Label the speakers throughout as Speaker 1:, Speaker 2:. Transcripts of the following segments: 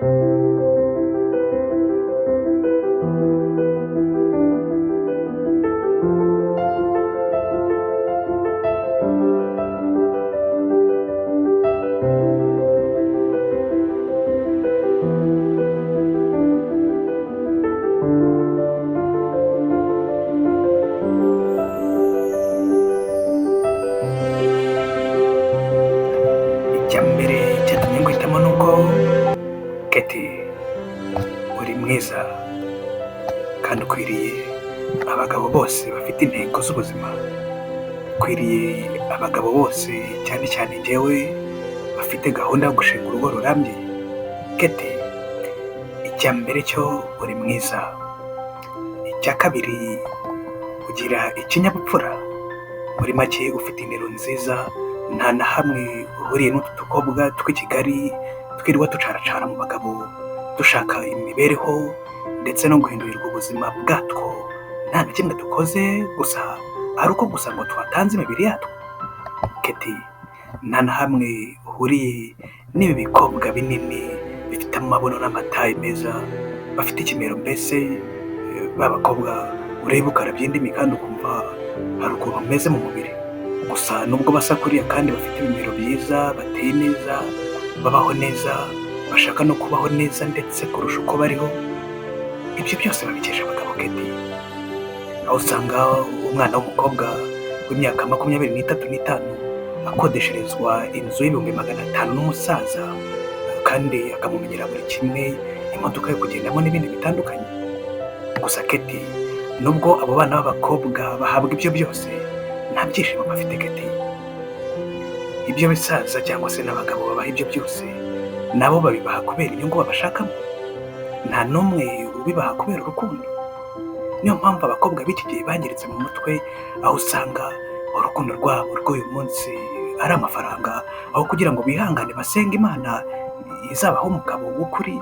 Speaker 1: icya mbere cyatumye nguhitamo ni uko Keti uri mwiza kandi ukwiriye abagabo bose bafite intego z'ubuzima, ukwiriye abagabo bose cyane cyane njyewe bafite gahunda yo gushinga urugo rurambye. Keti, icya mbere cyo uri mwiza, icya kabiri ugira ikinyabupfura, muri make ufite intero nziza, nta na hamwe uhuriye n'utu dukobwa tw'i Kigali twirirwa ducaracara mu bagabo dushaka imibereho ndetse no guhindurirwa ubuzima bwatwo, nta na kimwe dukoze gusa ari uko gusa ngo twatanze imibiri yatwo. Keti, nta na hamwe uhuriye n'ibi bikobwa binini bifite amabuno n'amataye meza, bafite ikimero, mbese b'abakobwa ureba ukarabya indimi kandi ukumva hari ukuntu umeze mu mubiri. Gusa nubwo basa kuriya kandi bafite ibimero byiza, bateye neza, babaho neza, bashaka no kubaho neza ndetse kurusha uko bariho, ibyo byose babikesha abagabo. Keti, aho usanga umwana w'umukobwa w'imyaka 23 akodesherezwa inzu y'ibihumbi 500 n'umusaza kandi akamumenyera buri kimwe, imodoka yo kugendamo n'ibindi bitandukanye. Gusa Keti, nubwo abo bana b'abakobwa bahabwa ibyo byose, nta byishimo bafite. Keti, ibyo bisaza cyangwa se n'abagabo babaha ibyo byose nabo babibaha kubera inyungu babashakamo, nta n'umwe ubibaha kubera urukundo. Niyo mpamvu abakobwa b'iki gihe bangiritse mu mutwe, aho usanga urukundo rwabo rw'uyu munsi ari amafaranga, aho kugira ngo bihangane basenga Imana izabaho umugabo w'ukuri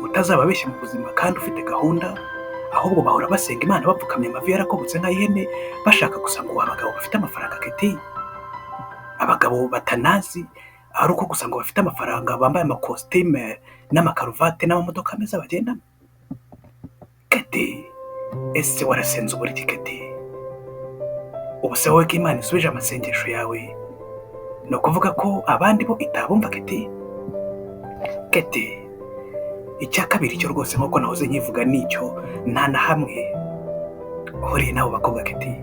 Speaker 1: utazababeshya mu buzima kandi ufite gahunda, ahubwo bahora basenga Imana bapfukamye amavi yarakobotse nk'ay'ihene, bashaka gusa ngo abagabo bafite amafaranga. Keti, abagabo batanazi ari uko gusa ngo bafite amafaranga, bambaye amakositime n'amakaruvate n'amamodoka meza bagendamo. Keti, ese warasenze uburyo? Keti, ubu se wowe ko Imana isubije amasengesho yawe, ni ukuvuga ko abandi bo itabumva? Keti, icya kabiri cyo rwose nk'uko nahoze nkivuga nicyo, nta na hamwe uhuriye n'abo bakobwa. Keti,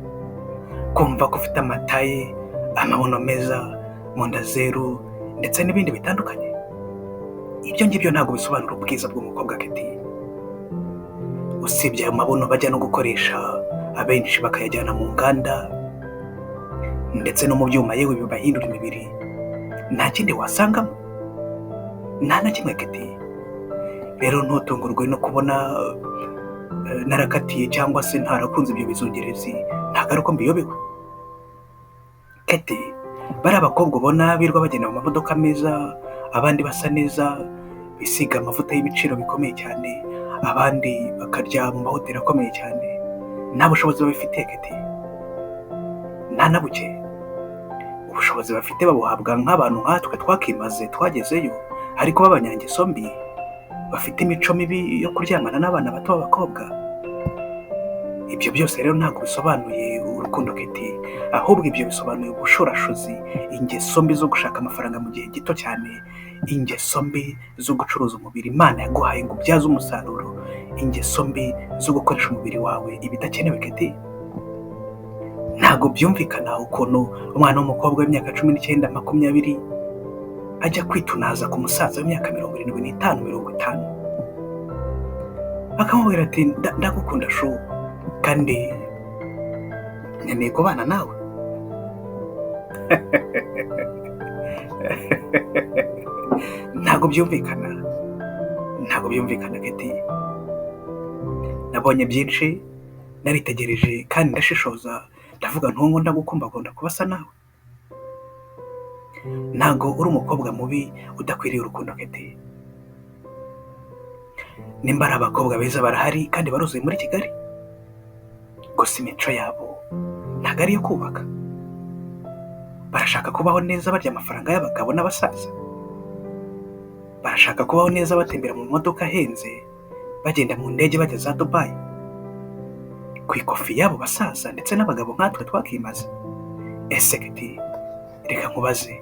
Speaker 1: kumva ko ufite amataye, amabuno meza, mu nda zeru ndetse n'ibindi bitandukanye, ibyo ngibyo ntabwo bisobanura ubwiza bw'umukobwa. Keti, usibye ayo mabuno bajya no gukoresha abenshi bakayajyana mu nganda ndetse no mu byuma yewe bibahindura imibiri, nta kindi wasangamo, nta na kimwe. Keti, rero ntutungurwe no kubona narakatiye cyangwa se ntarakunze ibyo bizungerezi, ntabwo ari uko mbiyobewe. Keti, bari abakobwa ubona birirwa bagenda mu mamodoka meza, abandi basa neza, bisiga amavuta y'ibiciro bikomeye cyane, abandi bakarya mu mahoteli akomeye cyane, nta bushobozi babifitiye. Keti, nta na buke. Ubushobozi bafite babuhabwa nk'abantu nkatwe twakimaze twagezeyo, ariko b'abanyangeso mbi bafite imico mibi yo kuryamana n'abana bato b'abakobwa. Ibyo byose rero ntabwo bisobanuye urukundo. Keti, ahubwo ibyo bisobanuye ubushorashozi, ingeso mbi zo gushaka amafaranga mu gihe gito cyane, ingeso mbi zo gucuruza umubiri Imana yaguhaye ngo ubyaze umusaruro, ingeso mbi zo gukoresha umubiri wawe ibidakenewe. Keti, ntabwo byumvikana ukuntu umwana w'umukobwa w'imyaka 19, 20 ajya kwitunaza ku musaza w'imyaka 75, 50, akamubwira ati ndagukunda shu, kandi nkeneye kubana nawe. Ntabwo byumvikana. Keti, nabonye byinshi, naritegereje kandi ndashishoza, ndavuga ntungu ndagukumbagunda kubasa nawe. Ntabwo uri umukobwa mubi udakwiriye urukundo. Keti, nimba ari abakobwa beza barahari kandi baruzuye muri Kigali, gusa imico yabo ntabwo ari iyo kubaka, barashaka kubaho neza barya amafaranga y'abagabo n'abasaza. barashaka kubaho neza batembera mu modoka ahenze, bagenda mu ndege bajya za Dubai, ku ikofi y'abo basaza ndetse n'abagabo nkatwe twakimaze. Ese Keti, reka nkubaze,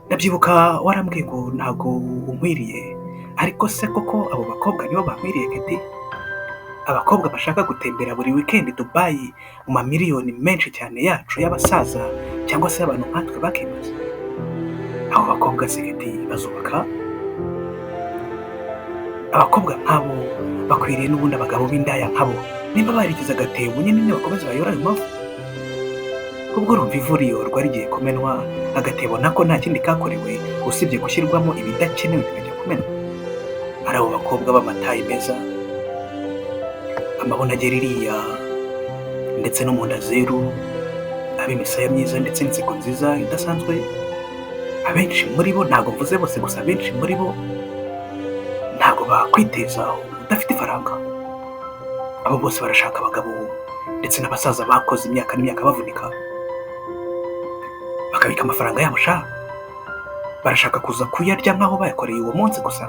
Speaker 1: ndabyibuka warambwiye ngo ntabwo unkwiriye, ariko se koko abo bakobwa nibo bankwiriye Keti? Abakobwa bashaka gutembera buri weekend Dubai mu mamiliyoni menshi cyane yacu y'abasaza cyangwa se abantu nkatwe bakimaze? Abo bakobwa se Keti bazubaka? Abakobwa nk'abo bakwiriye n'ubundi abagabo b'indaya nk'abo, nimba barigize agatebo nyine nibakomeze bayora ayo mavu. Ubwo urumva ivu riyorwa rigiye kumenwa, agatebo nako nta kindi kakorewe usibye gushyirwamo ibidakenewe bikajya kumenwa. Ari abo bakobwa b'amatayi meza, amabona agera iriya ndetse no mu nda zeru, ab'imisaya myiza ndetse n'inseko nziza idasanzwe. Abenshi muri bo, ntabwo mvuze bose gusa, abenshi muri bo ntabwo bakwiteza udafite ifaranga. Abo bose barashaka abagabo ndetse n'abasaza bakoze imyaka n'imyaka bavunika, bakabika amafaranga yabo sha. Barashaka kuza kuyarya nk'aho bayakoreye uwo munsi gusa,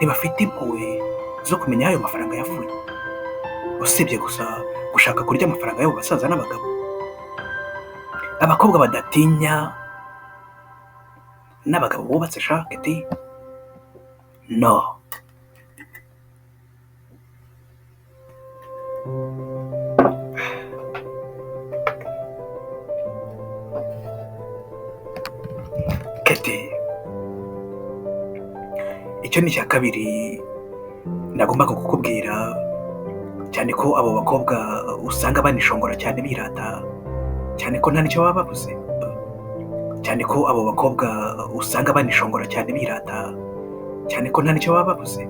Speaker 1: ntibafite impuhwe zo kumenya ayo mafaranga yavuye, usibye gusa gushaka kurya amafaranga y'abo basaza n'abagabo. Abakobwa badatinya n'abagabo bubatse sha Keti, no. Keti, icyo ni icya kabiri nagombaga kukubwira, cyane ko abo bakobwa usanga banishongora cyane birata, cyane ko nta nicyo baba babuze. Cyane ko abo bakobwa usanga banishongora cyane birata, cyane ko nta nicyo baba babuze.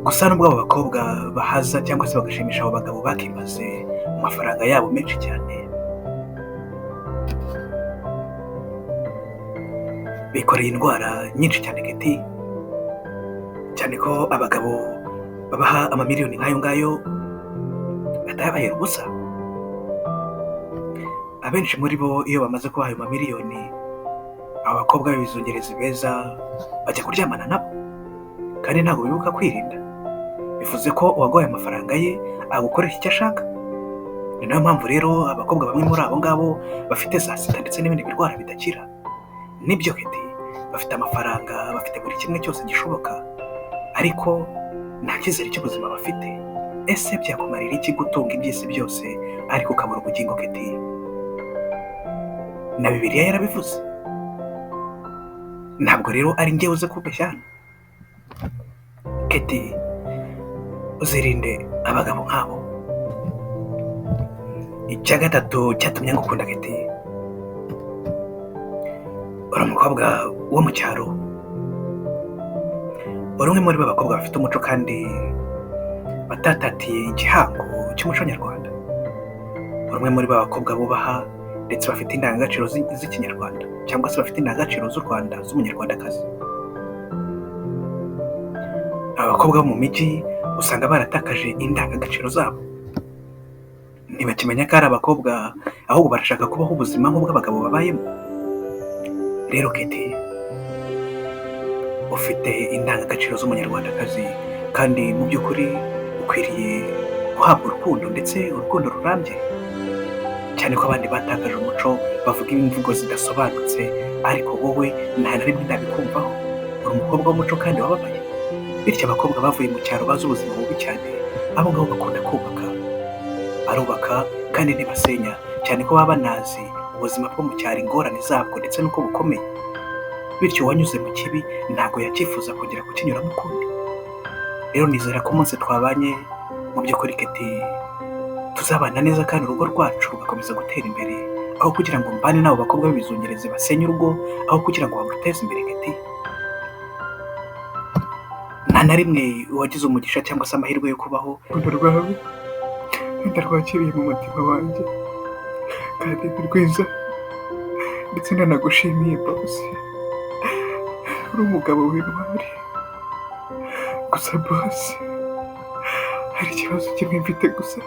Speaker 1: Gusa nubwo abo bakobwa bahaza cyangwa se bagashimisha abo bagabo bakimaze mu mafaranga yabo menshi cyane, bikoreye indwara nyinshi cyane Keti, cyane ko abagabo babaha amamiliyoni nk'ayo ngayo batayabahera ubusa. Abenshi muri bo iyo bamaze kubaha ayo mamiliyoni, abo bakobwa b'ibizungerezi beza bajya kuryamana nabo, kandi ntabwo bibuka kwirinda. Bivuze ko uwagoye amafaranga ye agukoresha icyo ashaka. Ni nayo mpamvu rero abakobwa bamwe muri abo ngabo bafite za sida ndetse n'ibindi birwara bidakira. Nibyo Keti, bafite amafaranga, bafite buri kimwe cyose gishoboka, ariko nta cyizere cy'ubuzima bafite. Ese byakumarira iki gutunga iby'isi byose ariko ukabura ubugingo Keti? Na Bibiliya yarabivuze. Ntabwo rero ari njye uze kubeshya hano Keti, uzirinde abagabo nk'abo. Icya gatatu cyatumye ngukunda Keti, uri umukobwa wo mu cyaro, uri umwe muri bo abakobwa bafite umuco kandi batatatiye igihango cy'umuco nyarwanda. Uri umwe muri bo abakobwa bubaha ndetse bafite indangagaciro z'ikinyarwanda cyangwa se bafite indangagaciro z'u Rwanda z'umunyarwandakazi. Abakobwa bo mu mijyi usanga baratakaje indangagaciro zabo, ntibakimenya ko ari abakobwa, ahubwo barashaka kubaho ubuzima nk'ubw'abagabo babayemo. Rero Keti, ufite indangagaciro z'umunyarwandakazi kandi mu by'ukuri ukwiriye guhabwa urukundo, ndetse urukundo rurambye. Cyane ko abandi batakaje umuco, bavuga imvugo zidasobanutse, ariko wowe nta na rimwe ndabikumvaho. Uri umukobwa w'umuco kandi wababaye. Bityo abakobwa bavuye mu cyaro bazi ubuzima bubi cyane, abo ngabo bakunda kubaka, barubaka kandi ntibasenya, cyane ko baba banazi ubuzima bwo mu cyaro, ingorane zabwo ndetse n'uko bukomeye. Bityo uwanyuze mu kibi ntabwo yakifuza kongera kukinyuramo ukundi. Rero nizera ko umunsi twabanye mu by'ukuri Keti, tuzabana neza kandi urugo rwacu rugakomeza gutera imbere, aho kugira ngo mbane n'abo bakobwa b'ibizungerezi basenye urugo, aho kugira ngo baguteze imbere Keti. Nta na rimwe wagize umugisha cyangwa se amahirwe yo kubaho. Urukundo rwawe ndarwakiriye mu mutima wanjye kandi ni rwiza, ndetse ndanagushimiye bose. Uri umugabo w'intwari. Gusa bose, hari ikibazo kimwe mfite gusa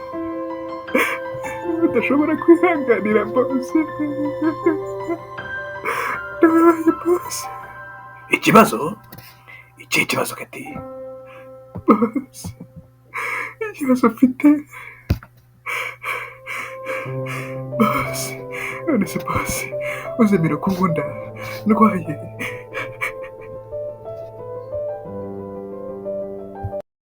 Speaker 1: udashobora kwihanganira bose. Ndababaye bose. Ikibazo? ikihe kibazo Keti? Bosi, ikibazo mfite bosi, none se bosi uzemera ko nkunda ndwaye